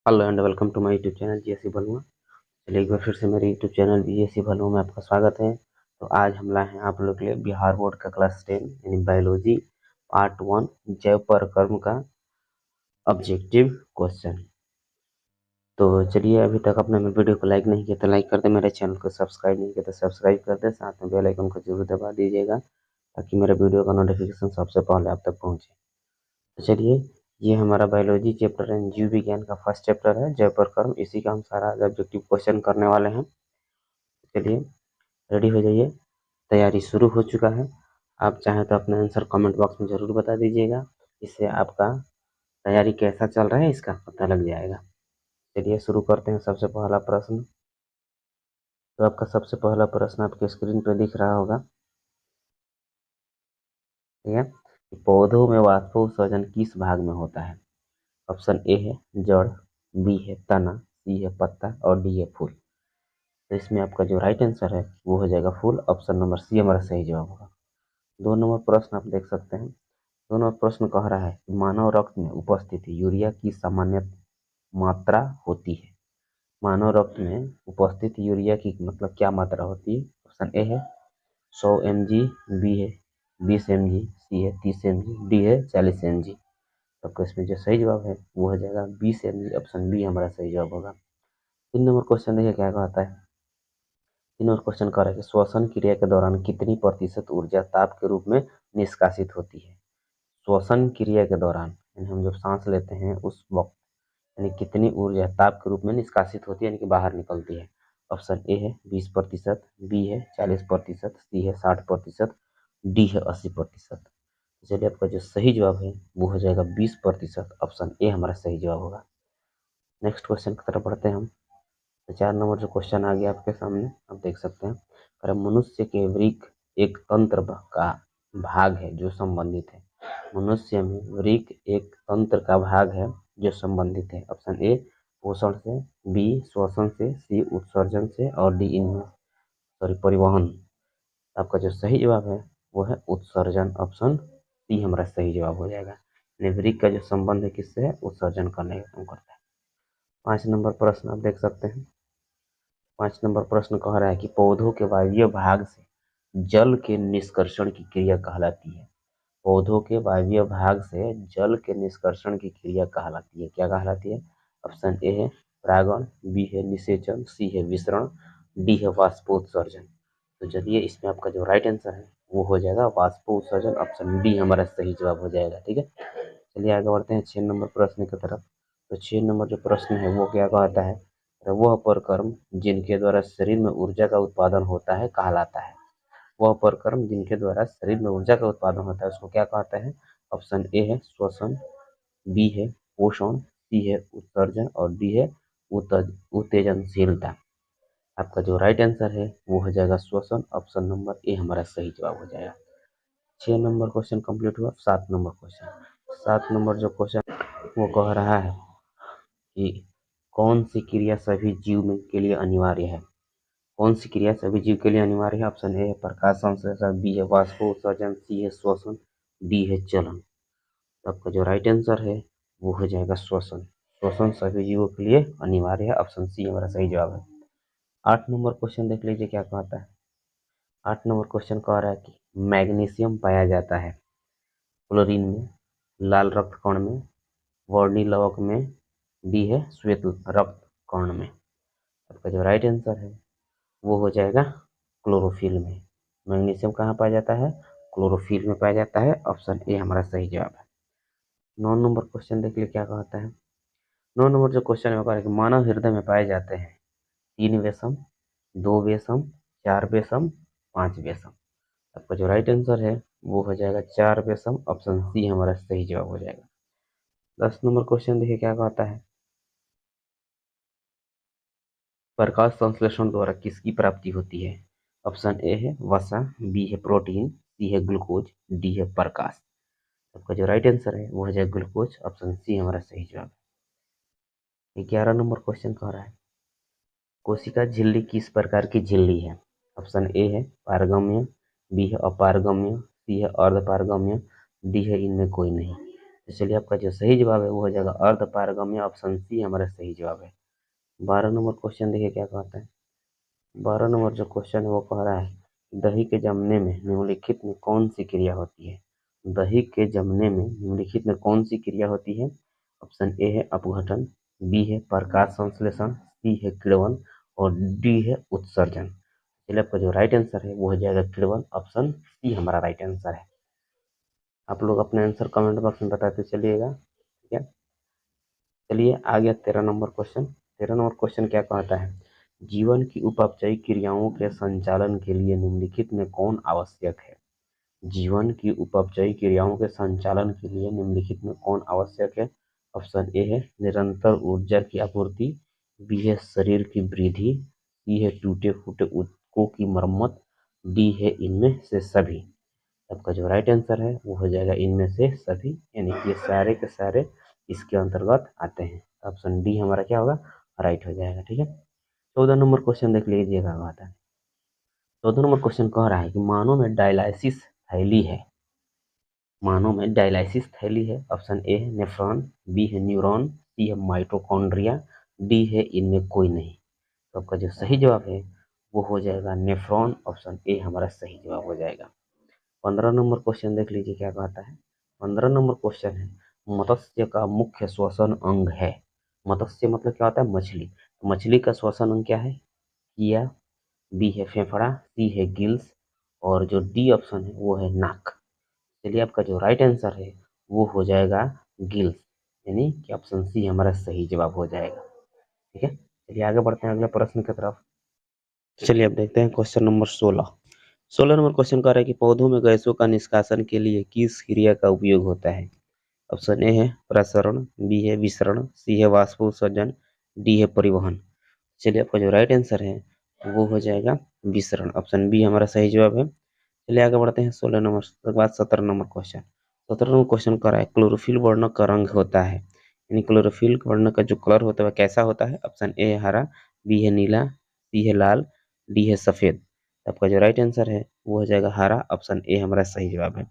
Hello and welcome to my YouTube channel GSC Bhalua. चलिए एक बार फिर से मेरे यूट्यूब चैनल जीएससी भलुआ में आपका स्वागत है। तो आज हम लाए हैं आप लोग के लिए बिहार बोर्ड का क्लास 10 यानी बायोलॉजी पार्ट 1 जैव परकर्म का ऑब्जेक्टिव क्वेश्चन। तो चलिए, अभी तक आपने मेरे वीडियो को लाइक नहीं किया तो लाइक कर दे, मेरे चैनल को सब्सक्राइब नहीं किया तो सब्सक्राइब कर दे, साथ में बेल आइकन को जरूर दबा दीजिएगा ताकि मेरे वीडियो का नोटिफिकेशन सबसे पहले आप तक पहुँचे। तो चलिए, ये हमारा बायोलॉजी चैप्टर है, जीव विज्ञान का फर्स्ट चैप्टर है जैव परकर्म। इसी का हम सारा ऑब्जेक्टिव क्वेश्चन करने वाले हैं। चलिए रेडी हो जाइए, तैयारी शुरू हो चुका है। आप चाहें तो अपना आंसर कमेंट बॉक्स में ज़रूर बता दीजिएगा, इससे आपका तैयारी कैसा चल रहा है इसका पता लग जाएगा। चलिए शुरू करते हैं। सबसे पहला प्रश्न, तो आपका सबसे पहला प्रश्न आपके स्क्रीन पर दिख रहा होगा, ठीक है। पौधों में वाष्पोत्सर्जन किस भाग में होता है? ऑप्शन ए है जड़, बी है तना, सी है पत्ता और डी है फूल। तो इसमें आपका जो राइट आंसर है वो हो जाएगा फूल। ऑप्शन नंबर सी हमारा सही जवाब होगा। 2 नंबर प्रश्न आप देख सकते हैं। 2 नंबर प्रश्न कह रहा है कि मानव रक्त में उपस्थित यूरिया की सामान्य मात्रा होती है। मानव रक्त में उपस्थित यूरिया की मतलब क्या मात्रा होती है? ऑप्शन ए है 100 mg, बी है 20 mg, सी है 30 mg, डी है 40 mg। आपका इसमें जो सही जवाब है वो हो जाएगा 20 mg। ऑप्शन बी हमारा सही जवाब होगा। 3 नंबर क्वेश्चन देखिए क्या कहता है। 3 नंबर क्वेश्चन कह रहा है कि श्वसन क्रिया के दौरान कितनी प्रतिशत ऊर्जा ताप के रूप में निष्कासित होती है? श्वसन क्रिया के दौरान यानी हम जब सांस लेते हैं उस वक्त यानी कितनी ऊर्जा ताप के रूप में निष्कासित होती है यानी कि बाहर निकलती है? ऑप्शन ए है 20%, बी है 40%, सी है 60%, डी है 80%। चलिए आपका जो सही जवाब है वो हो जाएगा 20%। ऑप्शन ए हमारा सही जवाब होगा। नेक्स्ट क्वेश्चन की तरफ बढ़ते हैं हम। तो 4 नंबर जो क्वेश्चन आ गया आपके सामने, आप देख सकते हैं। अगर मनुष्य के वृक्क एक तंत्र का भाग है जो संबंधित है। मनुष्य में वृक्क एक तंत्र का भाग है जो संबंधित है। ऑप्शन ए पोषण से, बी श्वसन से, सी उत्सर्जन से और डी परिवहन। आपका जो सही जवाब है वो है उत्सर्जन। ऑप्शन सी हमारा सही जवाब हो जाएगा। वृक्क का जो संबंध है किससे है? उत्सर्जन करने का काम करता है। 5 नंबर प्रश्न आप देख सकते हैं। 5 नंबर प्रश्न कह रहा है कि पौधों के वायवीय भाग से जल के निष्कर्षण की क्रिया कहलाती है। पौधों के वायवीय भाग से जल के निष्कर्षण की क्रिया कहलाती है। क्या कहलाती है? ऑप्शन ए है परागण, बी है निषेचन, सी है विसरण, डी है वाष्पोत्सर्जन। तो चलिए इसमें आपका जो राइट आंसर है वो हो जाएगा वाष्पोत्सर्जन। ऑप्शन डी हमारा सही जवाब हो जाएगा। ठीक है, चलिए आगे बढ़ते हैं 6 नंबर प्रश्न की तरफ। तो 6 नंबर जो प्रश्न है वो क्या कहता है? वह परकर्म जिनके द्वारा शरीर में ऊर्जा का उत्पादन होता है कहलाता है। वह परकर्म जिनके द्वारा शरीर में ऊर्जा का उत्पादन होता है उसको क्या कहता है? ऑप्शन ए है श्वसन, बी है पोषण, सी है उत्सर्जन और डी है उत्तेजनशीलता। आपका जो राइट आंसर है वो हो जाएगा श्वसन। ऑप्शन नंबर ए हमारा सही जवाब हो जाएगा। 6 नंबर क्वेश्चन कंप्लीट हुआ। 7 नंबर क्वेश्चन। 7 नंबर जो क्वेश्चन वो कह रहा है कि कौन सी क्रिया सभी जीव में के लिए अनिवार्य है? कौन सी क्रिया सभी जीव के लिए अनिवार्य है? ऑप्शन ए है प्रकाश संश्लेषण, बी है वाष्पोत्सर्जन, सी है श्वसन, डी है चलन। तो आपका जो राइट आंसर है वो हो जाएगा श्वसन। श्वसन सभी जीवों के लिए अनिवार्य है। ऑप्शन सी हमारा सही जवाब है। 8 नंबर क्वेश्चन देख लीजिए क्या कहता है। 8 नंबर क्वेश्चन कह रहा है कि मैग्नीशियम पाया जाता है क्लोरीन में, लाल रक्त कण में, वर्णी लवक में, डी है श्वेत रक्त कण में। आपका जो राइट आंसर है वो हो जाएगा क्लोरोफिल में। मैग्नीशियम कहाँ पाया जाता है? क्लोरोफिल में पाया जाता है। ऑप्शन ए हमारा सही जवाब है। 9 नंबर क्वेश्चन देख लिए क्या कहता है। 9 नंबर जो क्वेश्चन है वो कह रहा है कि मानव हृदय में पाए जाते हैं 3 वेशम, 2 वेशम, 4 वेशम, 5 वेशम। आपका जो राइट आंसर है वो हो जाएगा 4 वेशम। ऑप्शन सी हमारा सही जवाब हो जाएगा। 10 नंबर क्वेश्चन देखिए क्या कहता है। प्रकाश संश्लेषण द्वारा किसकी प्राप्ति होती है? ऑप्शन ए है वसा, बी है प्रोटीन, सी है ग्लूकोज, डी है प्रकाश। आपका जो राइट आंसर है वो हो जाएगा ग्लूकोज। ऑप्शन सी हमारा सही जवाब है। 11 नंबर क्वेश्चन कह रहा है कोशिका झिल्ली किस प्रकार की झिल्ली है? ऑप्शन ए है पारगम्य, बी है अपारगम्य, सी है अर्धपारगम्य, डी है इनमें कोई नहीं। तो चलिए आपका जो सही जवाब है वो हो जाएगा अर्ध पारगम्य, ऑप्शन सी हमारा सही जवाब है। 12 नंबर क्वेश्चन देखिए क्या कहता है। 12 नंबर जो क्वेश्चन है वो कह रहा है दही के जमने में निम्नलिखित में कौन सी क्रिया होती है। दही के जमने में निम्नलिखित में कौन सी क्रिया होती है। ऑप्शन ए है अपघटन, बी है प्रकाश संश्लेषण, सी है किण्वन और डी है उत्सर्जन। चलिए आपका जो राइट आंसर है वो हो जाएगा किण्वन, ऑप्शन सी हमारा राइट आंसर है। आप लोग अपने आंसर कमेंट बॉक्स में बताते चलिएगा, ठीक है। चलिए आ गया 13 नंबर क्वेश्चन। 13 नंबर क्वेश्चन क्या कहता है जीवन की उपपचयी क्रियाओं के संचालन के लिए निम्नलिखित में कौन आवश्यक है। जीवन की उपपचयी क्रियाओं के संचालन के लिए निम्नलिखित में कौन आवश्यक है। ऑप्शन ए है निरंतर ऊर्जा की आपूर्ति, बी है शरीर की वृद्धि, सी है टूटे फूटे ऊतकों की मरम्मत, डी है इनमें से सभी। आपका जो राइट आंसर है वो हो जाएगा इनमें से सभी, यानी कि ये सारे के सारे इसके अंतर्गत आते हैं। ऑप्शन डी हमारा क्या होगा, राइट हो जाएगा, ठीक है। 14 नंबर क्वेश्चन देख लीजिएगा आता है। 14 नंबर क्वेश्चन कह रहा है कि मानव में डायलाइसिस थैली है। मानव में डायलाइसिस थैली है। ऑप्शन ए है नेफ्रॉन, बी है न्यूरॉन, सी है माइटोकॉन्ड्रिया, डी है इनमें कोई नहीं। तो आपका जो सही जवाब है वो हो जाएगा नेफ्रॉन, ऑप्शन ए हमारा सही जवाब हो जाएगा। 15 नंबर क्वेश्चन देख लीजिए क्या कहता है। 15 नंबर क्वेश्चन है मत्स्य का मुख्य श्वसन अंग है। मत्स्य मतलब क्या होता है, मछली। तो मछली का श्वसन अंग क्या है, किया, बी है फेफड़ा, सी है गिल्स और जो डी ऑप्शन है वो है नाक। चलिए आपका जो राइट आंसर है वो हो जाएगा गिल्स, यानी कि ऑप्शन सी हमारा सही जवाब हो जाएगा, ठीक है। चलिए आगे बढ़ते हैं अगले प्रश्न की तरफ। चलिए अब देखते हैं क्वेश्चन नंबर 16। 16 नंबर क्वेश्चन कह रहा है कि पौधों में गैसों का निष्कासन के लिए किस क्रिया का उपयोग होता है। ऑप्शन ए है प्रसरण, बी है विसरण, सी है वाष्पोत्सर्जन, डी है परिवहन। चलिए आपका जो राइट आंसर है वो हो जाएगा विसरण, ऑप्शन बी हमारा सही जवाब है। चलिए आगे बढ़ते हैं 16 नंबर के बाद 17 नंबर क्वेश्चन। 17 नंबर क्वेश्चन कर रहा है क्लोरोफिल वर्ण का रंग होता है, यानी क्लोरोफिल वर्ण का जो कलर होता है वह कैसा होता है। ऑप्शन ए है हरा, बी है नीला, सी है लाल, डी है सफेद। आपका जो राइट आंसर है वो हो जाएगा हरा, ऑप्शन ए हमारा सही जवाब है।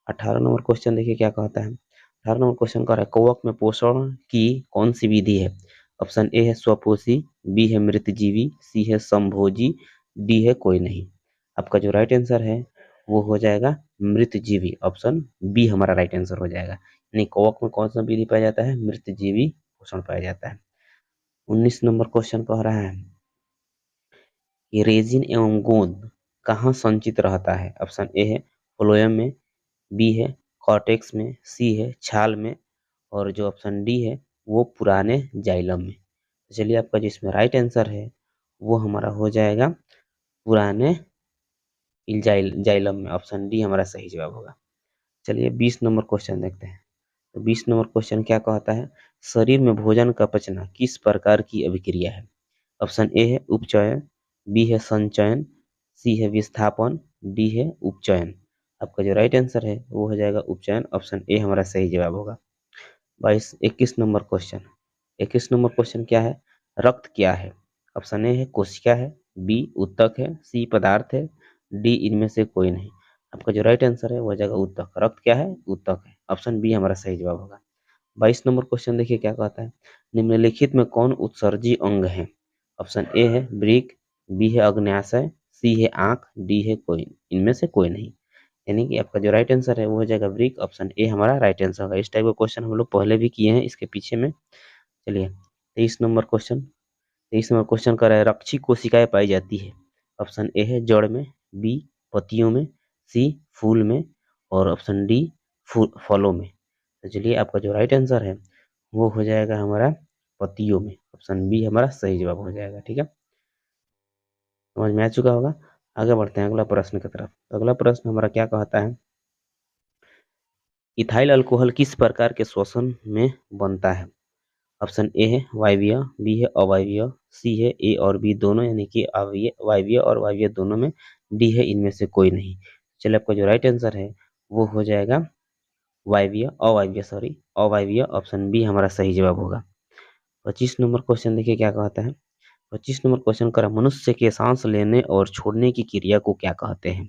18 नंबर क्वेश्चन देखिए क्या कहता है। 18 नंबर क्वेश्चन कर रहा है कवक में पोषण की कौन सी विधि है। ऑप्शन ए है स्वपोषी, बी है मृतजीवी, सी है संभोजी, डी है कोई नहीं। आपका जो राइट आंसर है वो हो जाएगा मृतजीवी, ऑप्शन बी हमारा राइट आंसर हो जाएगा। यानी कवक में कौन सा विधि पाया जाता है, मृतजीवी पोषण पाया जाता है। 19 नंबर क्वेश्चन कह रहा है कि रेजिन एवं गोंद कहाँ संचित रहता है। ऑप्शन ए है फ्लोएम में, बी है कॉर्टेक्स में, सी है छाल में और जो ऑप्शन डी है वो पुराने जाइलम में। तो चलिए आपका जिसमें राइट आंसर है वो हमारा हो जाएगा पुराने जाइलम में, ऑप्शन डी हमारा सही जवाब होगा। चलिए 20 नंबर क्वेश्चन देखते हैं। तो 20 नंबर क्वेश्चन क्या कहता है शरीर में भोजन का पचना किस प्रकार की अभिक्रिया है। ऑप्शन ए है उपचयन, बी है संचयन, सी है विस्थापन, डी है उपचयन। आपका जो राइट आंसर है वो हो जाएगा उपचयन, ऑप्शन ए हमारा सही जवाब होगा। 21 नंबर क्वेश्चन। 21 नंबर क्वेश्चन क्या है रक्त क्या है। ऑप्शन ए है कोशिका है, बी उत्तक है, सी पदार्थ है, डी इनमें से कोई नहीं। आपका जो राइट आंसर है वो हो जाएगा उत्तक। रक्त क्या है, उत्तक है, ऑप्शन बी हमारा सही जवाब होगा। 22 नंबर क्वेश्चन देखिए क्या कहता है निम्नलिखित में कौन उत्सर्जी अंग है। ऑप्शन ए है वृक्क, बी है अग्न्याशय, सी है आंख, डी है कोई इनमें से कोई नहीं। यानी कि आपका जो राइट आंसर है वो हो जाएगा वृक्क, ऑप्शन ए हमारा राइट आंसर होगा। इस टाइप का क्वेश्चन हम लोग पहले भी किए हैं इसके पीछे में। चलिए 23 नंबर क्वेश्चन। 23 नंबर क्वेश्चन कर रहा है रक्षी कोशिकाएं पाई जाती है। ऑप्शन ए है जड़ में, बी पत्तियों में, सी फूल में और ऑप्शन डी फलों में। तो चलिए आपका जो राइट आंसर है वो हो जाएगा हमारा पत्तियों में, ऑप्शन बी हमारा सही जवाब हो जाएगा, ठीक है। समझ में आ चुका होगा। आगे बढ़ते हैं अगला प्रश्न की तरफ। अगला प्रश्न हमारा क्या कहता है इथाइल अल्कोहल किस प्रकार के श्वसन में बनता है। ऑप्शन ए है वायवीय, बी है अवायवीय, सी है ए और बी दोनों यानी कि वायवीय और वायवीय दोनों में, डी है इनमें से कोई नहीं। चलिए आपका जो राइट आंसर है वो हो जाएगा अवायवीय, ऑप्शन बी हमारा सही जवाब होगा। 25 नंबर क्वेश्चन देखिए क्या कहता है। 25 नंबर क्वेश्चन कर मनुष्य के सांस लेने और छोड़ने की क्रिया को क्या कहते हैं।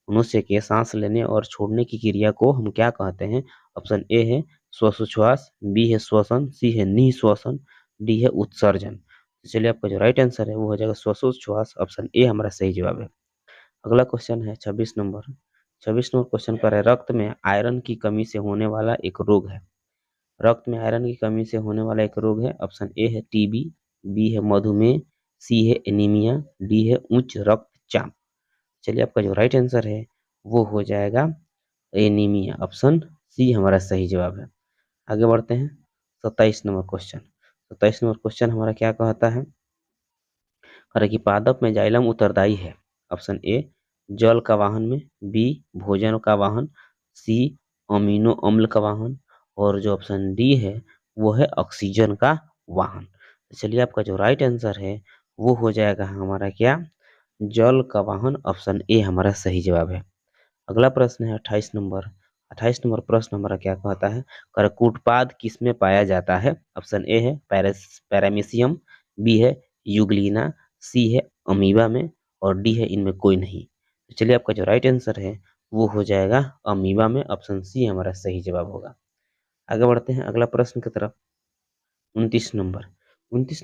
मनुष्य के सांस लेने और छोड़ने की क्रिया को हम क्या कहते हैं। ऑप्शन ए है श्वासोच्छ्वास, बी है श्वसन, सी है निःश्वसन, डी है उत्सर्जन। तो चलिए आपका जो राइट आंसर है वो हो जाएगा श्वासोच्छ्वास, ऑप्शन ए हमारा सही जवाब है। अगला क्वेश्चन है 26 नंबर। 26 नंबर क्वेश्चन पर है रक्त में आयरन की कमी से होने वाला एक रोग है। रक्त में आयरन की कमी से होने वाला एक रोग है, ऑप्शन ए है टीबी, बी है मधुमेह, सी है एनीमिया, डी है उच्च रक्तचाप। चलिए आपका जो राइट आंसर है वो हो जाएगा एनीमिया, ऑप्शन सी हमारा सही जवाब है। आगे बढ़ते हैं 27 नंबर क्वेश्चन। 27 नंबर क्वेश्चन हमारा क्या कहता है, कह कि पादप में जाइलम उत्तरदायी है। ऑप्शन ए जल का वाहन में, बी भोजन का वाहन, सी अमीनो अम्ल का वाहन, और जो ऑप्शन डी है वो है ऑक्सीजन का वाहन। तो चलिए आपका जो राइट आंसर है वो हो जाएगा हमारा क्या, जल का वाहन, ऑप्शन ए हमारा सही जवाब है। अगला प्रश्न है 28 नंबर। 28 नंबर प्रश्न हमारा क्या कहता है, करकूटपाद किसमें पाया जाता है। ऑप्शन ए है पैरामीशियम, बी है यूग्लिना, सी है अमीबा में, और डी है इनमें कोई नहीं। तो चलिए आपका जो राइट आंसर है वो हो जाएगा अमीबा में, ऑप्शन सी हमारा सही जवाब होगा। आगे बढ़ते हैं अगला प्रश्न की तरफ। 29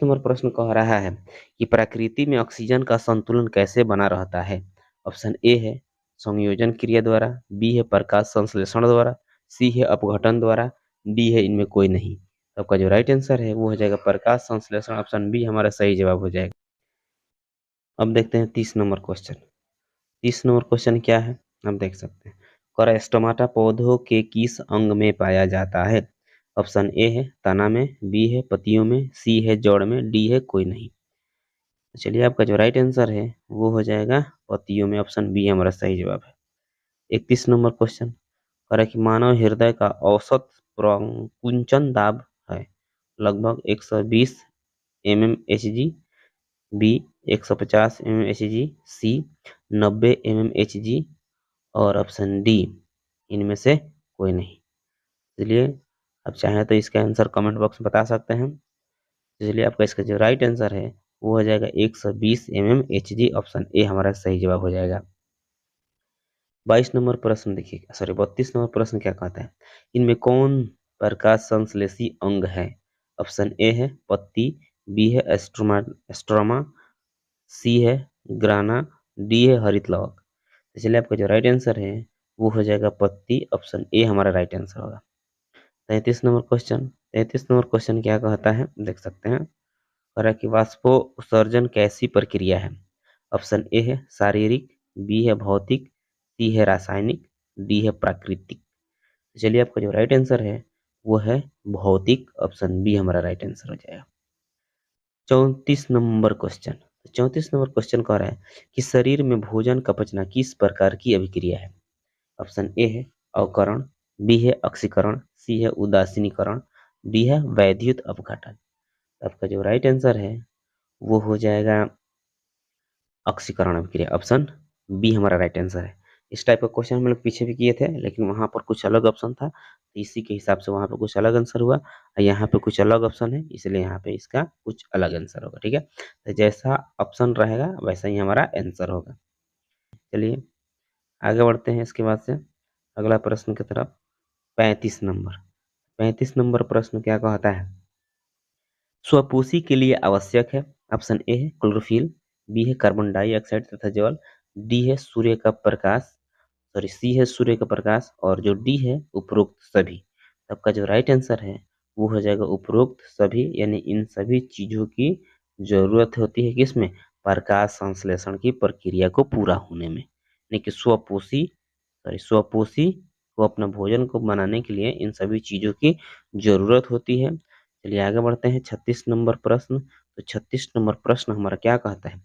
नंबर प्रश्न कह रहा है कि प्रकृति में ऑक्सीजन का संतुलन कैसे बना रहता है। ऑप्शन ए है संयोजन क्रिया द्वारा, बी है प्रकाश संश्लेषण द्वारा, सी है अपघटन द्वारा, डी है इनमें कोई नहीं। तो आपका जो राइट आंसर है वो हो जाएगा प्रकाश संश्लेषण, ऑप्शन बी हमारा सही जवाब हो जाएगा। अब देखते हैं 30 नंबर क्वेश्चन। 30 नंबर क्वेश्चन क्या है, हम देख सकते हैं, करस्टोमाटा पौधों के किस अंग में पाया जाता है। ऑप्शन ए है तना में, बी है पत्तियों में, सी है जड़ में, डी है कोई नहीं। तो चलिए आपका जो राइट आंसर है वो हो जाएगा पत्तियों में, ऑप्शन बी हमारा सही जवाब है। 31 नंबर क्वेश्चन और है कि मानव हृदय का औसत प्रकुंचन दाब है लगभग 120 mmHg, बी 150 mmHg, सी 90 mmHg, और ऑप्शन डी इनमें से कोई नहीं। इसलिए आप चाहें तो इसका आंसर कमेंट बॉक्स में बता सकते हैं। इसलिए आपका इसका जो राइट आंसर है वो हो जाएगा 120 mmHg, ऑप्शन ए हमारा सही जवाब हो जाएगा। 22 नंबर प्रश्न देखिए, सॉरी 32 नंबर प्रश्न क्या कहता है, इनमें कौन प्रकाश संश्लेषी अंग है। ऑप्शन ए है पत्ती, बी है एस्ट्रोमा, सी है ग्राना, डी है हरित लवक। तो चलिए आपका जो राइट आंसर है वो हो जाएगा पत्ती, ऑप्शन ए हमारा राइट आंसर होगा। 33 नंबर क्वेश्चन क्या कहता है देख सकते हैं, कह रहा है कि वाष्पोत्सर्जन कैसी प्रक्रिया है। ऑप्शन ए है शारीरिक, बी है भौतिक, सी है रासायनिक, डी है प्राकृतिक। तो चलिए आपका जो राइट आंसर है वो है भौतिक, ऑप्शन बी हमारा राइट आंसर हो जाएगा। 34 नंबर क्वेश्चन कह रहा है कि शरीर में भोजन का पचना किस प्रकार की अभिक्रिया है। ऑप्शन ए है अवकरण, बी है ऑक्सीकरण, सी है उदासीनीकरण, डी है वैद्युत अपघटन। आपका जो राइट आंसर है वो हो जाएगा ऑक्सीकरण अभिक्रिया, ऑप्शन बी हमारा राइट आंसर है। इस टाइप का क्वेश्चन हम लोग पीछे भी किए थे, लेकिन वहां पर कुछ अलग ऑप्शन था, तो इसी के हिसाब से वहां पर कुछ अलग आंसर हुआ, और यहाँ पे कुछ अलग ऑप्शन है, इसलिए यहाँ पे इसका कुछ अलग आंसर होगा। ठीक है, तो जैसा ऑप्शन रहेगा वैसा ही हमारा आंसर होगा। चलिए आगे बढ़ते हैं इसके बाद से अगला प्रश्न की तरफ। 35 नंबर प्रश्न क्या कहता है, स्वपोषी के लिए आवश्यक है। ऑप्शन ए है क्लोरोफिल, बी है कार्बन डाइऑक्साइड तथा जल, डी है सूर्य का प्रकाश, सॉरी सी है सूर्य का प्रकाश, और जो डी है उपरोक्त सभी। आपका जो राइट आंसर है वो हो जाएगा उपरोक्त सभी, यानी इन सभी चीजों की जरूरत होती है किसमें, प्रकाश संश्लेषण की प्रक्रिया को पूरा होने में, यानी कि स्वपोषी को अपना भोजन को बनाने के लिए इन सभी चीजों की जरूरत होती है। चलिए आगे बढ़ते हैं 36 नंबर प्रश्न। तो 36 नंबर प्रश्न हमारा क्या कहता है,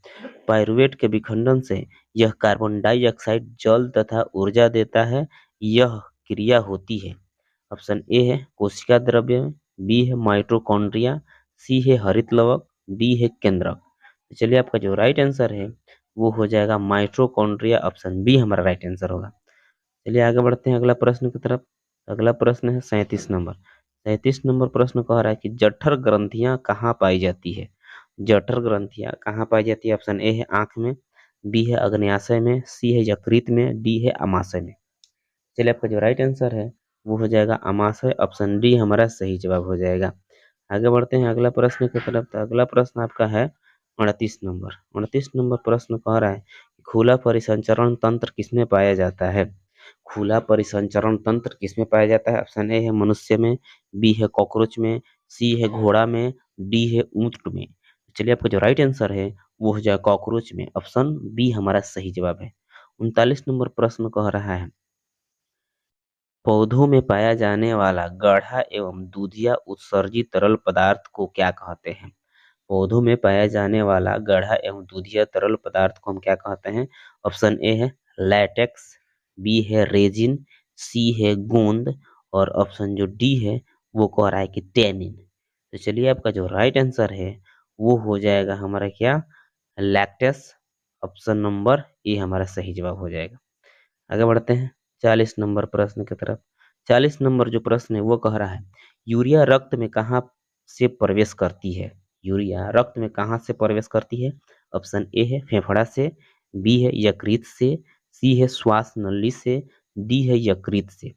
पायरुवेट के विखंडन से यह कार्बन डाइऑक्साइड जल तथा ऊर्जा देता है, यह क्रिया होती है। ऑप्शन ए है कोशिका द्रव्य, बी है माइटोकॉन्ड्रिया, सी है हरित लवक, डी है केंद्रक। तो चलिए आपका जो राइट आंसर है वो हो जाएगा माइटोकॉन्ड्रिया, ऑप्शन बी हमारा राइट आंसर होगा। चलिए आगे बढ़ते हैं अगला प्रश्न की तरफ। अगला प्रश्न है 37 नंबर। 37 नंबर प्रश्न कह रहा है कि जठर ग्रंथियां कहाँ पाई जाती है। जठर ग्रंथियां कहाँ पाई जाती है, ऑप्शन ए है आंख में, बी है अग्न्याशय में, सी है यकृत में, डी है अमाशय में। चलिए आपका जो राइट आंसर है वो हो जाएगा अमाशय। ऑप्शन डी हमारा सही जवाब हो जाएगा। आगे बढ़ते हैं अगला प्रश्न की तरफ। तो अगला प्रश्न आपका है 38 नंबर। 38 नंबर प्रश्न कह रहा है खुला परिसंचरण तंत्र किसमें पाया जाता है? खुला परिसंचरण तंत्र किसमें पाया जाता है? ऑप्शन ए है मनुष्य में, बी है कॉकरोच में, सी है घोड़ा में, डी है ऊंट में। चलिए आपका जो राइट आंसर है वो हो जाएगा कॉकरोच में। ऑप्शन बी हमारा सही जवाब है। 39 नंबर प्रश्न कह रहा है पौधों में पाया जाने वाला गाढ़ा एवं दूधिया उत्सर्जित तरल पदार्थ को क्या कहते हैं? पौधों में पाया जाने वाला गाढ़ा एवं दूधिया तरल पदार्थ को हम क्या कहते हैं? ऑप्शन ए है लैटेक्स, बी है रेजिन, सी है गोंद और ऑप्शन जो डी है वो कह रहा है कि टेनिन। तो चलिए आपका जो राइट आंसर है वो हो जाएगा हमारा क्या? लैक्टेस। ऑप्शन नंबर ए हमारा सही जवाब हो जाएगा। आगे बढ़ते हैं 40 नंबर प्रश्न की तरफ। 40 नंबर जो प्रश्न है वो कह रहा है यूरिया रक्त में कहाँ से प्रवेश करती है? यूरिया रक्त में कहाँ से प्रवेश करती है? ऑप्शन ए है फेफड़ा से, बी है यकृत से, सी है श्वास नली से, डी है यकृत से।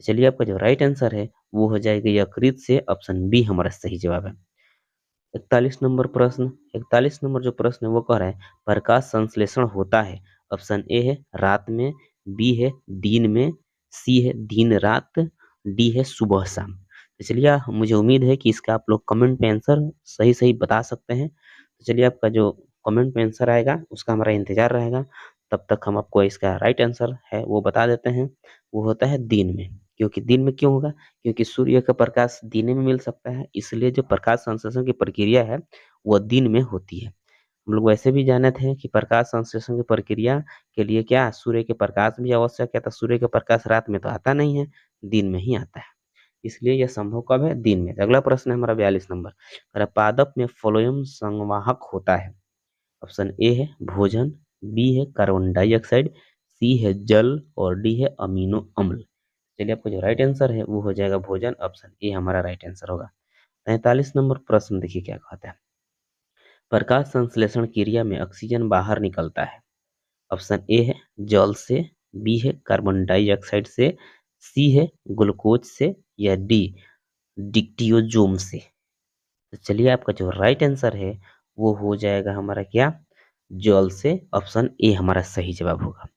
चलिए आपका जो राइट आंसर है वो हो जाएगा यकृत से। ऑप्शन बी हमारा सही जवाब है। 41 नंबर प्रश्न। 41 नंबर जो प्रश्न है वो कह रहा है प्रकाश संश्लेषण होता है। ऑप्शन ए है रात में, बी है दिन में, सी है दिन रात, डी है सुबह शाम। तो चलिए मुझे उम्मीद है कि इसका आप लोग कमेंट में आंसर सही सही बता सकते हैं। तो चलिए आपका जो कमेंट में आंसर आएगा उसका हमारा इंतजार रहेगा। तब तक हम आपको इसका राइट आंसर है वो बता देते हैं। वो होता है दिन में। क्योंकि दिन में क्यों होगा? क्योंकि सूर्य का प्रकाश दिन में मिल सकता है, इसलिए जो प्रकाश संश्लेषण की प्रक्रिया है वह दिन में होती है। हम लोग वैसे भी जानते हैं कि प्रकाश संश्लेषण की प्रक्रिया के लिए क्या सूर्य के प्रकाश भी आवश्यक है। तो सूर्य का प्रकाश रात में तो आता नहीं है, दिन में ही आता है। इसलिए यह संभव कब है? दिन में। अगला प्रश्न है हमारा 42 नंबर। पादप में फ्लोएम संवाहक होता है। ऑप्शन ए है भोजन, बी है कार्बन डाइऑक्साइड, सी है जल और डी है अमीनो अम्ल। चलिए आपको जो राइट आंसर है वो हो जाएगा भोजन। ऑप्शन ए हमारा राइट आंसर होगा। 43 नंबर प्रश्न देखिए क्या कहता है प्रकाश संश्लेषण क्रिया में ऑक्सीजन बाहर निकलता है। ऑप्शन ए है जल से, बी है कार्बन डाइऑक्साइड से, सी है ग्लूकोज से या डी डिक्टियोजोम से। तो चलिए आपका जो राइट आंसर है वो हो जाएगा हमारा क्या? जल से। ऑप्शन ए हमारा सही जवाब होगा।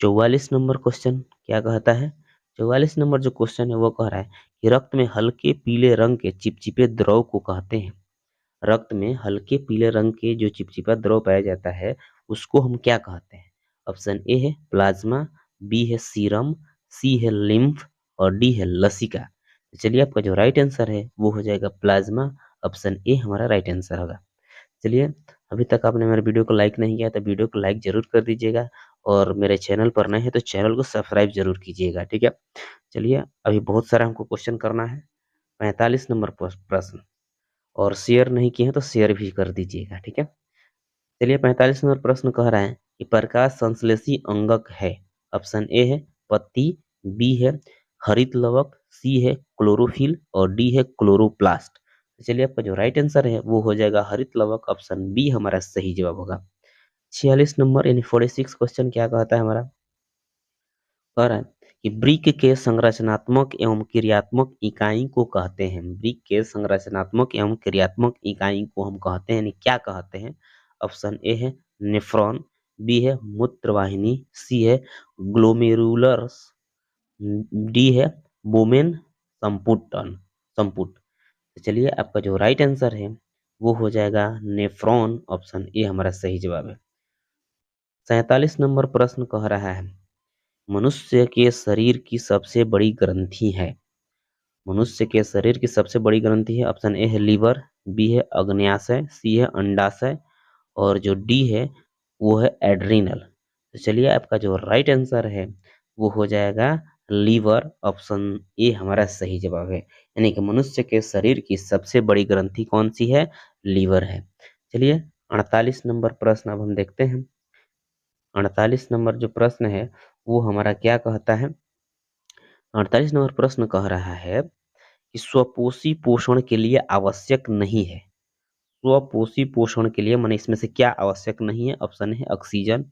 44 नंबर क्वेश्चन क्या कहता है? 44 नंबर जो क्वेश्चन है वो कह रहा है कि रक्त में हल्के पीले रंग के चिपचिपे द्रव को कहते हैं। रक्त में हल्के पीले रंग के जो चिपचिपा द्रव पाया जाता है उसको हम क्या कहते हैं? ऑप्शन ए है प्लाज्मा, बी है सीरम, सी है लिम्फ और डी है लसिका। तो चलिए आपका जो राइट आंसर है वो हो जाएगा प्लाज्मा। ऑप्शन ए हमारा राइट आंसर होगा। चलिए अभी तक आपने मेरे वीडियो को लाइक नहीं किया तो वीडियो को लाइक जरूर कर दीजिएगा और मेरे चैनल पर नए हैं तो चैनल को सब्सक्राइब जरूर कीजिएगा, ठीक है। चलिए अभी बहुत सारा हमको क्वेश्चन करना है। 45 नंबर प्रश्न और शेयर नहीं किए हैं तो शेयर भी कर दीजिएगा, ठीक है। चलिए 45 नंबर प्रश्न कह रहा है कि प्रकाश संश्लेषी अंगक है। ऑप्शन ए है पत्ती, बी है हरित लवक, सी है क्लोरोफिल और डी है क्लोरोप्लास्ट। तो चलिए आपका जो राइट आंसर है वो हो जाएगा हरित लवक। ऑप्शन बी हमारा सही जवाब होगा। 46 नंबर यानी 46 क्वेश्चन क्या कहता है हमारा? कह रहा है कि ब्रिक के संरचनात्मक एवं क्रियात्मक इकाई को कहते हैं। ब्रिक के संरचनात्मक एवं क्रियात्मक इकाई को हम कहते हैं, यानी क्या कहते हैं? ऑप्शन ए है नेफ्रॉन, बी है मूत्रवाहिनी, सी है ग्लोमेरुलस, डी है बोमेन संपुटन संपुट। तो चलिए आपका जो राइट आंसर है वो हो जाएगा नेफ्रॉन। ऑप्शन ए हमारा सही जवाब है। 47 नंबर प्रश्न कह रहा है मनुष्य के शरीर की सबसे बड़ी ग्रंथि है। मनुष्य के शरीर की सबसे बड़ी ग्रंथि है। ऑप्शन ए है लीवर, बी है अग्न्याशय, सी है अंडाशय और जो डी है वो है एड्रिनल। तो चलिए आपका जो राइट आंसर है वो हो जाएगा लीवर। ऑप्शन ए हमारा सही जवाब है। यानी कि मनुष्य के शरीर की सबसे बड़ी ग्रंथि कौन सी है? लीवर है। चलिए 48 नंबर प्रश्न अब हम देखते हैं। 48 नंबर जो प्रश्न है वो हमारा क्या कहता है? 48 नंबर प्रश्न कह रहा है कि स्वपोषी पोषण के लिए आवश्यक नहीं है। स्वपोषी पोषण के लिए माने इसमें से क्या आवश्यक नहीं है? ऑप्शन है ऑक्सीजन,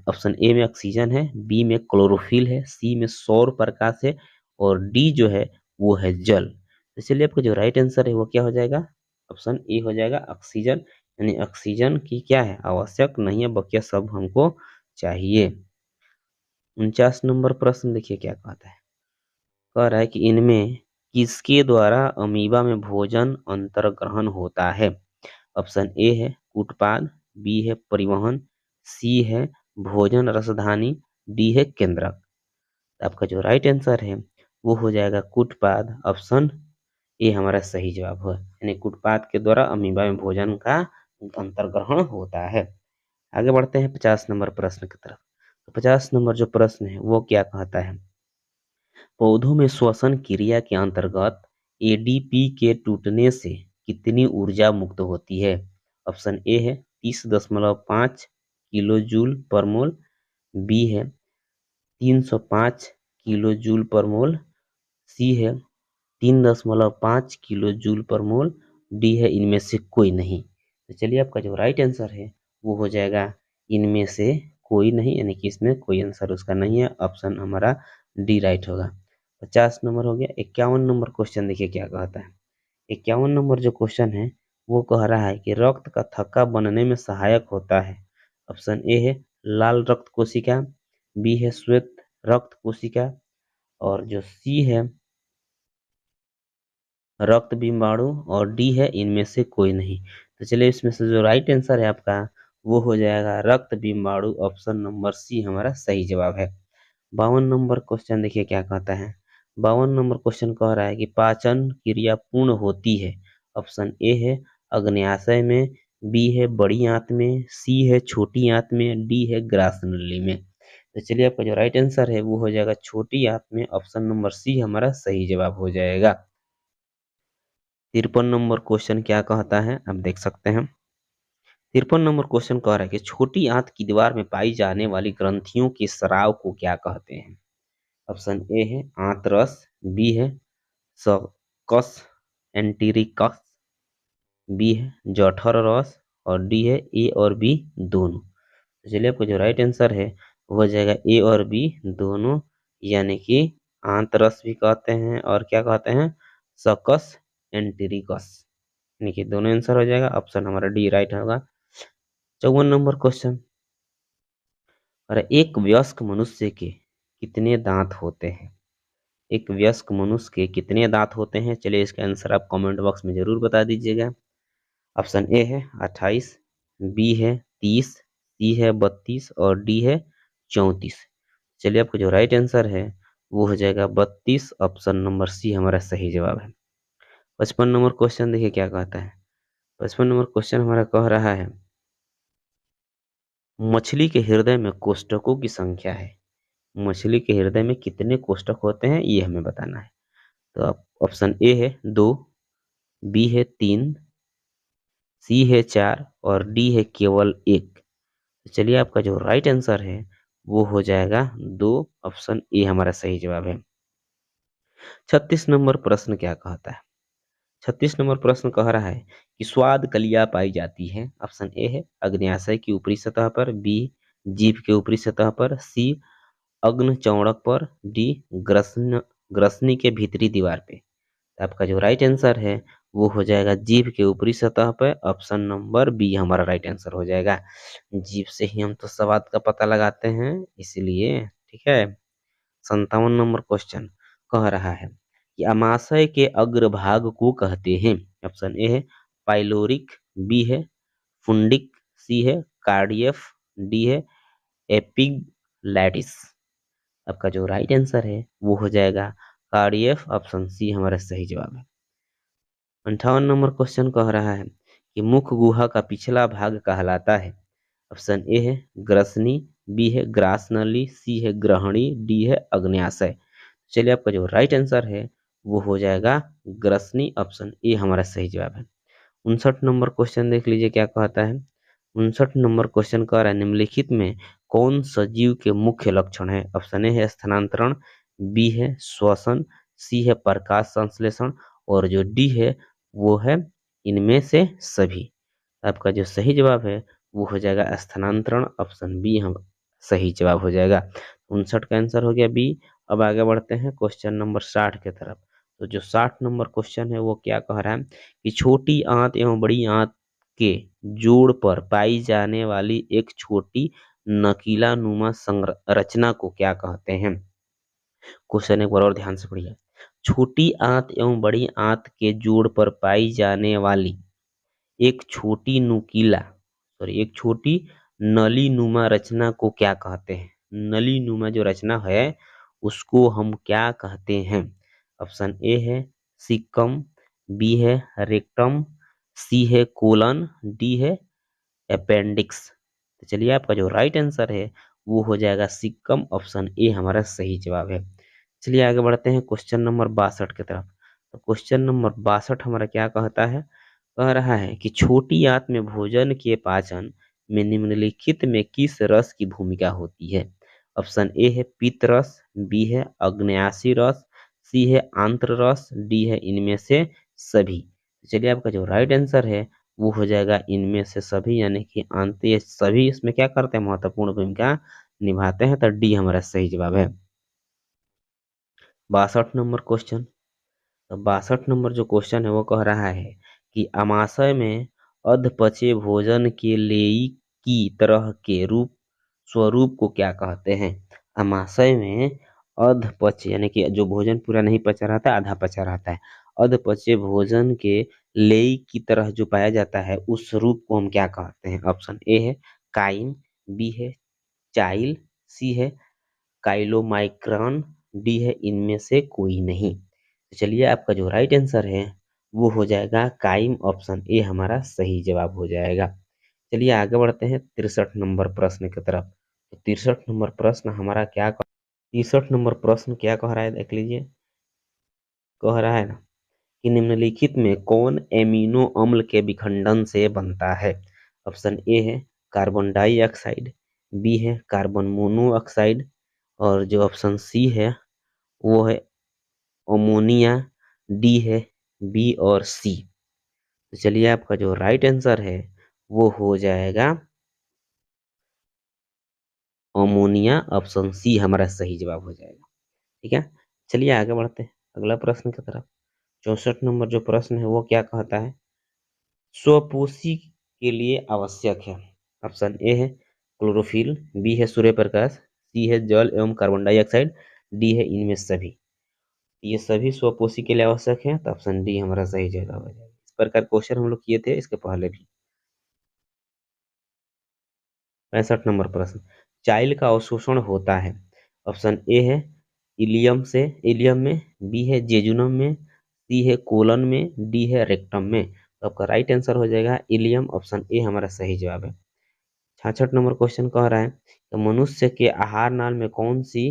ऑप्शन ए में ऑक्सीजन है, बी में क्लोरोफिल है, सी में सौर प्रकाश है और डी जो है वो है जल। तो चलिए आपका जो राइट आंसर है वो क्या हो जाएगा, ऑप्शन ए हो जाएगा ऑक्सीजन। यानी ऑक्सीजन की क्या है, आवश्यक नहीं है, बकिया सब हमको चाहिए। 49 नंबर प्रश्न देखिए क्या कहता है। कह रहा है कि इनमें किसके द्वारा अमीबा में भोजन अंतर्ग्रहण होता है। ऑप्शन ए है कूटपाद, बी है परिवहन, सी है भोजन रसधानी, डी है केंद्रक। तो आपका जो राइट आंसर है वो हो जाएगा कूटपाद। ऑप्शन ए हमारा सही जवाब है, यानी कूटपाद के द्वारा अमीबा में भोजन का अंतर्ग्रहण होता है। आगे बढ़ते हैं 50 नंबर प्रश्न की तरफ। तो 50 नंबर जो प्रश्न है वो क्या कहता है, पौधों में श्वसन क्रिया के अंतर्गत एडीपी के टूटने से कितनी ऊर्जा मुक्त होती है। ऑप्शन ए है 30.5 किलो जूल पर मोल, बी है 305 किलो जूल पर मोल, सी है 3.5 किलो जूल पर मोल, डी है इनमें से कोई नहीं। तो चलिए आपका जो राइट आंसर है वो हो जाएगा इनमें से कोई नहीं, यानी कि इसमें कोई आंसर उसका नहीं है, ऑप्शन हमारा डी राइट होगा। 50 नंबर हो गया। 51 नंबर क्वेश्चन देखिए क्या कहता है। 51 नंबर जो क्वेश्चन है वो कह रहा है कि रक्त का थक्का बनने में सहायक होता है। ऑप्शन ए है लाल रक्त कोशिका, बी है श्वेत रक्त कोशिका और जो सी है रक्त बिंबाणु और डी है इनमें से कोई नहीं। तो चलिए इसमें से जो राइट आंसर है आपका वो हो जाएगा रक्त बिंबाणु। ऑप्शन नंबर सी हमारा सही जवाब है। 52 नंबर क्वेश्चन देखिए क्या कहता है। 52 नंबर क्वेश्चन कह रहा है कि पाचन क्रिया पूर्ण होती है। ऑप्शन ए है अग्न्याशय में, बी है बड़ी आंत में, सी है छोटी आंत में, डी है ग्रास नली में। तो चलिए आपका जो राइट आंसर है वो हो जाएगा छोटी आंत में। ऑप्शन नंबर सी हमारा सही जवाब हो जाएगा। 53 नंबर क्वेश्चन क्या कहता है आप देख सकते हैं। 53 नंबर क्वेश्चन कह रहा है कि छोटी आंत की दीवार में पाई जाने वाली ग्रंथियों के स्राव को क्या कहते हैं। ऑप्शन ए है आंतरस, बी है सकस एंटीरिकस, बी है जठर रस और डी है ए और बी दोनों। तो चलिए आपको जो राइट आंसर है वो हो जाएगा ए और बी दोनों, यानी कि आंतरस भी कहते हैं और क्या कहते हैं सकस एंटीरिकस, यानी कि दोनों आंसर हो जाएगा। ऑप्शन हमारा डी राइट होगा। 54 नंबर क्वेश्चन, और एक वयस्क मनुष्य के कितने दांत होते हैं। एक वयस्क मनुष्य के कितने दांत होते हैं, चलिए इसका आंसर आप कमेंट बॉक्स में जरूर बता दीजिएगा। ऑप्शन ए है 28, बी है 30, सी है 32 और डी है 34। चलिए आपको जो राइट आंसर है वो हो जाएगा 32। ऑप्शन नंबर सी हमारा सही जवाब है। 55 नंबर क्वेश्चन देखिए क्या कहता है। 55 नंबर क्वेश्चन हमारा कह रहा है मछली के हृदय में कोष्ठकों की संख्या है। मछली के हृदय में कितने कोष्ठक होते हैं ये हमें बताना है। तो आप ऑप्शन ए है 2, बी है 3, सी है 4 और डी है केवल 1। तो चलिए आपका जो राइट आंसर है वो हो जाएगा 2। ऑप्शन ए हमारा सही जवाब है। 36 नंबर प्रश्न क्या कहता है। 36 नंबर प्रश्न कह रहा है कि स्वाद कलियां पाई जाती है। ऑप्शन ए है अग्न्याशय की ऊपरी सतह पर, बी जीभ के ऊपरी सतह पर, सी अग्न चौड़क पर, डी ग्रसनी के भीतरी दीवार पे। तो आपका जो राइट आंसर है वो हो जाएगा जीभ के ऊपरी सतह पे। ऑप्शन नंबर बी हमारा राइट आंसर हो जाएगा। जीभ से ही हम तो स्वाद का पता लगाते हैं इसलिए, ठीक है। 57 नंबर क्वेश्चन कह रहा है कि अमाशय के अग्रभाग को कहते हैं। ऑप्शन ए है पाइलोरिक, बी है फुंडिक, सी है कार्डियफ, डी है एपिग्लैटिस। आपका जो राइट आंसर है वो हो जाएगा कार्डियफ। ऑप्शन सी हमारा सही जवाब है। 58 नंबर क्वेश्चन कह रहा है कि मुख गुहा का पिछला भाग कहलाता है। ऑप्शन ए है ग्रसनी, बी है ग्रास नली, सी है ग्रहणी, डी है अग्न्याशय। चलिए आपका जो राइट आंसर है वो हो जाएगा ग्रसनी। ऑप्शन ए हमारा सही जवाब है। 59 नंबर क्वेश्चन देख लीजिए क्या कहता है। 59 नंबर क्वेश्चन कह रहा है निम्नलिखित में कौन सजीव के मुख्य लक्षण है। ऑप्शन ए है स्थानांतरण, बी है श्वसन, सी है प्रकाश संश्लेषण और जो डी है वो है इनमें से सभी। आपका जो सही जवाब है वो हो जाएगा स्थानांतरण। ऑप्शन बी हम सही जवाब हो जाएगा। 59 का आंसर हो गया बी। अब आगे बढ़ते हैं क्वेश्चन नंबर 60 की तरफ। तो जो 60 नंबर क्वेश्चन है वो क्या कह रहा है कि छोटी आंत एवं बड़ी आंत के जोड़ पर पाई जाने वाली एक छोटी नकीला नुमा संरचना को क्या कहते हैं। क्वेश्चन एक बार और ध्यान से पढ़िए। छोटी आंत एवं बड़ी आंत के जोड़ पर पाई जाने वाली एक छोटी नुकीला एक छोटी नली नुमा रचना को क्या कहते हैं। नली नुमा जो रचना है उसको हम क्या कहते हैं। ऑप्शन ए है सिक्कम, बी है रेक्टम, सी है कोलन, डी है अपेंडिक्स। तो चलिए आपका जो राइट आंसर है वो हो जाएगा सिक्कम। ऑप्शन ए हमारा सही जवाब है। चलिए आगे बढ़ते हैं क्वेश्चन नंबर 62 की तरफ। तो क्वेश्चन नंबर 62 हमारा क्या कहता है, कह रहा है कि छोटी आंत में भोजन के पाचन में निम्नलिखित में किस रस की भूमिका होती है। ऑप्शन ए है पित्त रस, बी है अग्न्याशी रस, सी है आंत्र रस, डी है इनमें से सभी। चलिए आपका जो राइट आंसर है वो हो जाएगा इनमें से सभी, यानी कि आंतरिक सभी इसमें क्या करते हैं, महत्वपूर्ण भूमिका निभाते हैं। तो डी हमारा सही जवाब है। 62 नंबर क्वेश्चन। तो 62 नंबर जो क्वेश्चन है वो कह रहा है कि अमाशय में अधपचे भोजन के लेई की तरह के स्वरूप को क्या कहते हैं। अमाशय में अधपचे यानी कि जो भोजन पूरा नहीं पचा रहता, आधा पचा रहता है, अधपचे भोजन के लेई की तरह जो पाया जाता है उस रूप को हम क्या कहते हैं। ऑप्शन ए है काइम, बी है चाइल, सी है काइलोमाइक्रॉन, डी है इनमें से कोई नहीं। तो चलिए आपका जो राइट आंसर है वो हो जाएगा काइम। ऑप्शन ए हमारा सही जवाब हो जाएगा। चलिए आगे बढ़ते हैं 63 नंबर प्रश्न की तरफ। तो 63 नंबर प्रश्न हमारा 63 नंबर प्रश्न क्या कह रहा है देख लीजिए। कह रहा है ना कि निम्नलिखित में कौन एमिनो अम्ल के विखंडन से बनता है। ऑप्शन ए है कार्बन डाइऑक्साइड, बी है कार्बन मोनोऑक्साइड, और जो ऑप्शन सी है वो है अमोनिया, डी है बी और सी। तो चलिए आपका जो राइट आंसर है वो हो जाएगा अमोनिया। ऑप्शन सी हमारा सही जवाब हो जाएगा। ठीक है, चलिए आगे बढ़ते हैं अगला प्रश्न की तरफ। 64 नंबर जो प्रश्न है वो क्या कहता है, स्वपोषी के लिए आवश्यक है। ऑप्शन ए है क्लोरोफिल, बी है सूर्य प्रकाश, सी है जल एवं कार्बन डाइऑक्साइड, डी है इनमें सभी। ये सभी स्वपोषी के लिए आवश्यक है, तो ऑप्शन डी हमारा सही जवाब हो जाएगा। इस प्रकार क्वेश्चन हम लोग किए थे इसके पहले भी। 65 नंबर प्रश्न, चाइल्ड का अवशोषण होता है। ऑप्शन ए है इलियम से, इलियम में, बी है जेजुनम में, सी है कोलन में, डी है रेक्टम में। तो आपका राइट आंसर हो जाएगा इलियम। ऑप्शन ए हमारा सही जवाब है। 66 नंबर क्वेश्चन कह रहा है कि मनुष्य के आहार नाल में कौन सी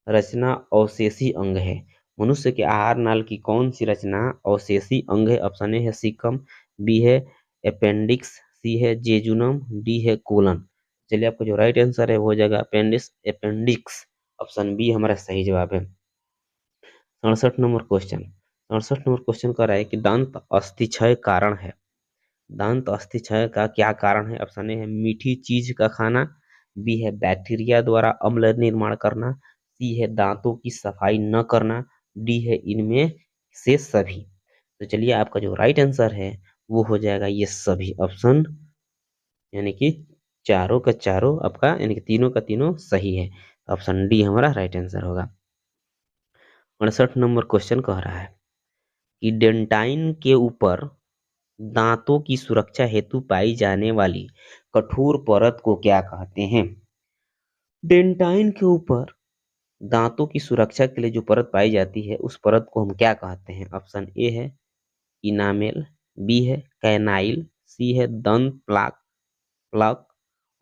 रचना अवशेषी अंग है। मनुष्य के आहार नाल की कौन सी रचना अवशेषी अंग है। ऑप्शन ए है सीकम, बी है अपेंडिक्स, सी है जेजुनम, डी है कोलन। चलिए आपको जो राइट आंसर है वो हो जाएगा अपेंडिक्स। ऑप्शन बी हमारा सही जवाब है। 67 नंबर क्वेश्चन। 67 नंबर क्वेश्चन कह रहा है कि दंत अस्थि क्षय कारण है। दंत अस्थि क्षय का क्या कारण है। ऑप्शन ए है मीठी चीज का खाना, बी है बैक्टीरिया द्वारा अम्ल निर्माण करना, सी है दांतों की सफाई न करना, डी है इनमें से सभी। तो चलिए आपका जो राइट आंसर है वो हो जाएगा ये सभी। ऑप्शन यानी कि चारों का चारों आपका यानी कि तीनों का तीनों सही है। ऑप्शन डी हमारा राइट आंसर होगा। 68 नंबर क्वेश्चन कह रहा है कि डेंटाइन के ऊपर दांतों की सुरक्षा हेतु पाई जाने वाली कठोर परत को क्या कहते हैं। डेंटाइन के ऊपर दांतों की सुरक्षा के लिए जो परत पाई जाती है उस परत को हम क्या कहते हैं। ऑप्शन ए है इनामेल, बी है कैनाइल, सी है दंत प्लाक,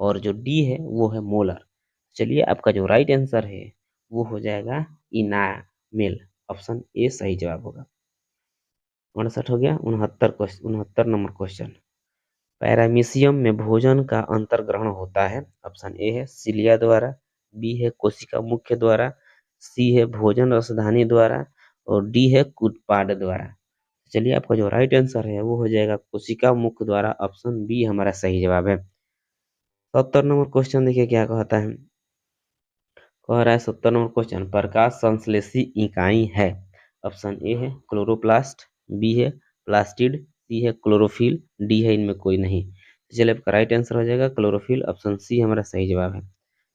और जो डी है वो है मोलर। चलिए आपका जो राइट आंसर है वो हो जाएगा इनामेल। ऑप्शन ए सही जवाब होगा। 59 हो गया। 69 नंबर क्वेश्चन, पैरामीशियम में भोजन का अंतर्ग्रहण होता है। ऑप्शन ए है सिलिया द्वारा, बी है कोशिका मुख्य द्वारा, सी है भोजन रसधानी द्वारा, और डी है कुटपाद द्वारा। चलिए आपका जो राइट आंसर है वो हो जाएगा कोशिका मुख्य द्वारा। ऑप्शन बी हमारा सही जवाब है। 70 नंबर क्वेश्चन देखिए क्या कहता है। कह रहा है 70 नंबर क्वेश्चन, प्रकाश संश्लेषी इकाई है। ऑप्शन ए है क्लोरोप्लास्ट, बी है प्लास्टिड, सी है क्लोरोफिल, डी है इनमें कोई नहीं। तो चलिए आपका राइट आंसर हो जाएगा क्लोरोफिल, ऑप्शन सी हमारा सही जवाब है।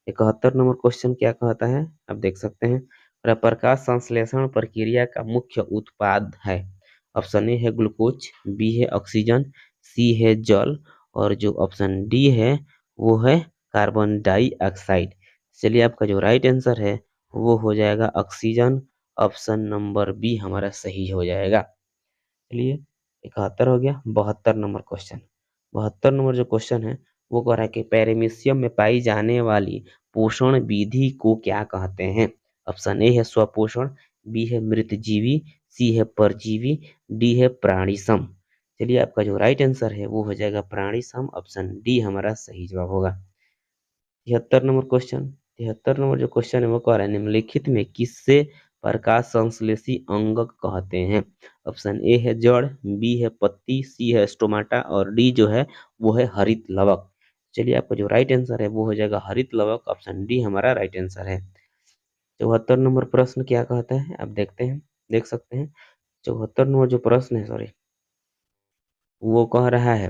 71 नंबर क्वेश्चन क्या कहता है, आप देख सकते हैं। प्रकाश संश्लेषण प्रक्रिया का मुख्य उत्पाद है। ऑप्शन ए है ग्लूकोज, बी है ऑक्सीजन, सी है जल, और जो ऑप्शन डी है वो है कार्बन डाइऑक्साइड। चलिए आपका जो राइट आंसर है वो हो जाएगा ऑक्सीजन, ऑप्शन नंबर बी हमारा सही हो जाएगा। चलिए 71 हो गया। 72 नंबर क्वेश्चन, 72 नंबर जो क्वेश्चन है वो कह रहा है कि पैरेमीशियम में पाई जाने वाली पोषण विधि को क्या कहते हैं। ऑप्शन ए है स्वपोषण, बी है मृतजीवी, सी है परजीवी, डी है प्राणीसम। चलिए आपका जो राइट आंसर है वो हो जाएगा प्राणीसम, ऑप्शन डी हमारा सही जवाब होगा। 73 नंबर क्वेश्चन, 73 नंबर जो क्वेश्चन है वो कह रहा है निम्नलिखित में किससे प्रकाश संश्लेषी अंगक कहते हैं। ऑप्शन ए है जड़, बी है पत्ती, सी है स्टोमाटा, और डी जो है वो है हरित लवक। चलिए आपका जो राइट आंसर है वो हो जाएगा हरित लवक, ऑप्शन डी हमारा राइट आंसर है। 74 नंबर प्रश्न क्या कहता है, आप देखते हैं, देख सकते हैं। 74 नंबर जो प्रश्न है, सॉरी, वो कह रहा है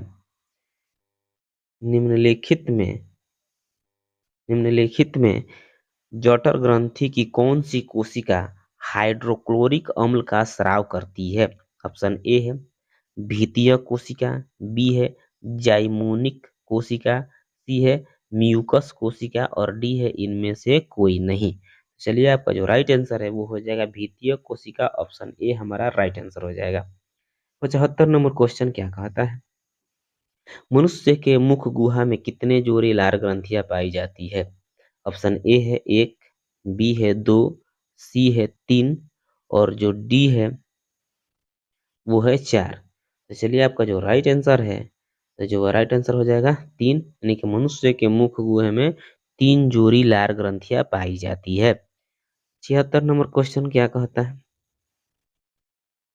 निम्नलिखित में निम्नलिखित में जठर ग्रंथि की कौन सी कोशिका हाइड्रोक्लोरिक अम्ल का स्राव करती है। ऑप्शन ए है भीतीय कोशिका, बी है जाइमोनिक कोशिका, सी है म्यूकस कोशिका, और डी है इनमें से कोई नहीं। चलिए आपका जो राइट आंसर है वो हो जाएगा भीतीय कोशिका, ऑप्शन ए हमारा राइट आंसर हो जाएगा। 75 नंबर क्वेश्चन क्या कहता है, मनुष्य के मुख गुहा में कितने जोड़ी लार ग्रंथियां पाई जाती है। ऑप्शन ए है एक, बी है दो, सी है तीन, और जो डी है वो है चार। तो चलिए आपका जो राइट आंसर है, तो जो राइट आंसर हो जाएगा तीन, यानी कि मनुष्य के मुख गुहे में तीन जोड़ी लार ग्रंथियां पाई जाती है। 76 नंबर क्वेश्चन क्या कहता है,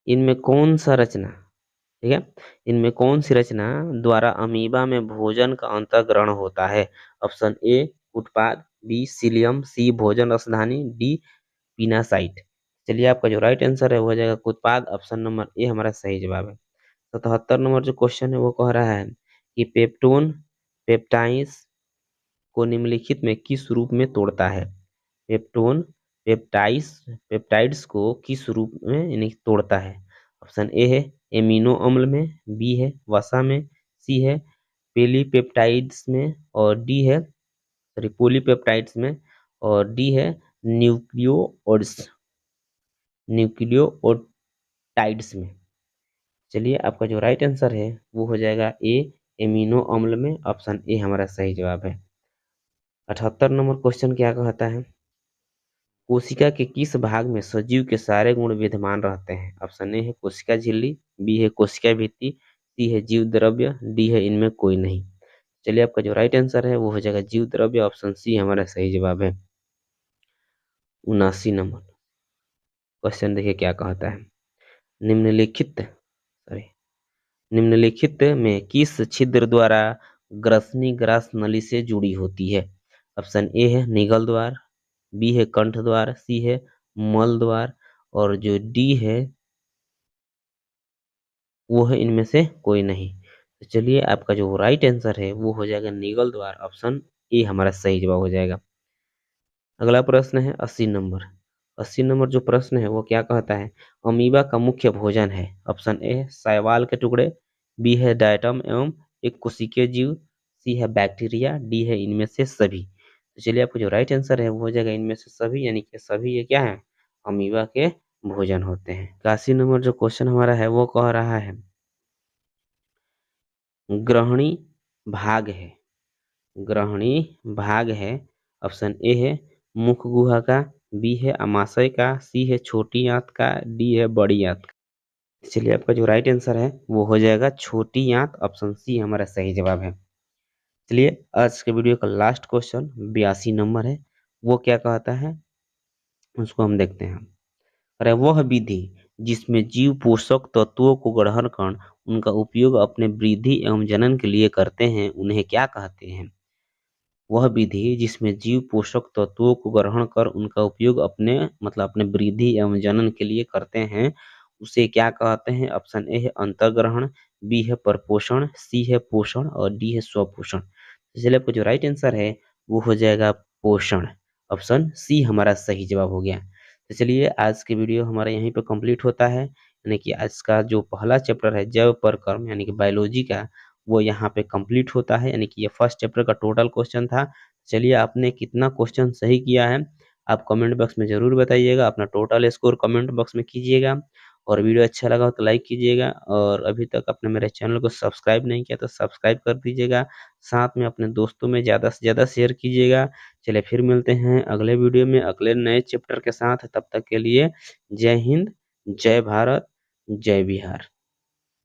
इनमें कौन सा रचना, ठीक है, इनमें कौन सी रचना द्वारा अमीबा में भोजन का अंतःग्रहण होता है। ऑप्शन ए उत्पाद, बी सीलियम, सी भोजन रसधानी, डी पिनासाइट। चलिए आपका जो राइट आंसर है वो हो जाएगा उत्पाद, ऑप्शन नंबर ए हमारा सही जवाब है। 77 नंबर जो क्वेश्चन है वो कह रहा है कि पेप्टोन पेप्टाइड्स को निम्नलिखित में किस रूप में तोड़ता है। पेप्टोन पेप्टाइड्स को किस रूप में यानी कि तोड़ता है। ऑप्शन ए है एमिनो अम्ल में, बी है वसा में, सी है पेलीपेप्टाइड्स में, और डी है सॉरी पोलीपेप्टाइड्स में, और डी है न्यूक्लियोइड्स न्यूक्लियोटाइड्स में। चलिए आपका जो राइट आंसर है वो हो जाएगा ए एमिनो अम्ल में, ऑप्शन ए हमारा सही जवाब है। 78 नंबर क्वेश्चन क्या कहता है, कोशिका के किस भाग में सजीव के सारे गुण विद्यमान रहते हैं। ऑप्शन ए है कोशिका झिल्ली, बी है कोशिका भित्ति, सी है जीव द्रव्य, डी है इनमें कोई नहीं। चलिए आपका जो राइट आंसर है वो हो जाएगा जीव द्रव्य, ऑप्शन सी हमारा सही जवाब है। 79 नंबर क्वेश्चन देखिए क्या कहता है, निम्नलिखित सॉरी निम्नलिखित में किस छिद्र द्वारा ग्रसनी ग्रास नली से जुड़ी होती है। ऑप्शन ए है निगल द्वार, बी है कंठ द्वार, सी है मल द्वार, और जो डी है वो है इनमें से कोई नहीं। तो चलिए आपका जो राइट आंसर है वो हो जाएगा निगल द्वार, ऑप्शन ए हमारा सही जवाब हो जाएगा। अगला प्रश्न है 80 नंबर। 80 नंबर जो प्रश्न है वो क्या कहता है, अमीबा का मुख्य भोजन है। ऑप्शन ए शैवाल के टुकड़े, बी है डायटम एवं एक कोशिकीय जीव, सी है बैक्टीरिया, डी है इनमें से सभी। तो चलिए आपको जो राइट आंसर है वो हो जाएगा इनमें से सभी, यानी कि सभी ये क्या है, अमीबा के भोजन होते हैं। 81 नंबर जो क्वेश्चन हमारा है वो कह रहा है ग्रहणी भाग है, ग्रहणी भाग है। ऑप्शन ए है मुख गुहा का, बी है अमाशय का, सी है छोटी आंत का, डी है बड़ी आंत का। चलिए आपका जो राइट आंसर है वो हो जाएगा छोटी आंत, ऑप्शन सी हमारा सही जवाब है। चलिए आज के वीडियो का लास्ट क्वेश्चन 82 नंबर है, वो क्या कहता है उसको हम देखते हैं। अरे वह विधि जिसमें जीव पोषक तत्वों को ग्रहण कर उनका उपयोग अपने वृद्धि एवं जनन के लिए करते हैं उन्हें क्या कहते हैं। वह विधि जिसमें जीव पोषक तत्वों को ग्रहण कर उनका उपयोग अपने वृद्धि एवं जनन के लिए करते हैं, उसे क्या कहते हैं? ऑप्शन ए है अंतर्ग्रहण, बी है परपोषण, सी है पोषण और डी है स्वपोषण। तो चलिए आपका जो राइट आंसर है वो हो जाएगा पोषण। ऑप्शन सी हमारा सही जवाब हो गया। तो चलिए आज की वीडियो हमारा यहीं पे कंप्लीट होता है, यानी कि आज का जो पहला चैप्टर है जैव परकर्म यानी कि बायोलॉजी का, वो यहाँ पे कंप्लीट होता है, यानी कि ये फर्स्ट चैप्टर का टोटल क्वेश्चन था। चलिए आपने कितना क्वेश्चन सही किया है आप कमेंट बॉक्स में ज़रूर बताइएगा, अपना टोटल स्कोर कमेंट बॉक्स में कीजिएगा। और वीडियो अच्छा लगा हो तो लाइक कीजिएगा, और अभी तक आपने मेरे चैनल को सब्सक्राइब नहीं किया तो सब्सक्राइब कर दीजिएगा। साथ में अपने दोस्तों में ज़्यादा से ज़्यादा शेयर कीजिएगा। चलिए फिर मिलते हैं अगले वीडियो में अगले नए चैप्टर के साथ। तब तक के लिए जय हिंद, जय भारत, जय बिहार।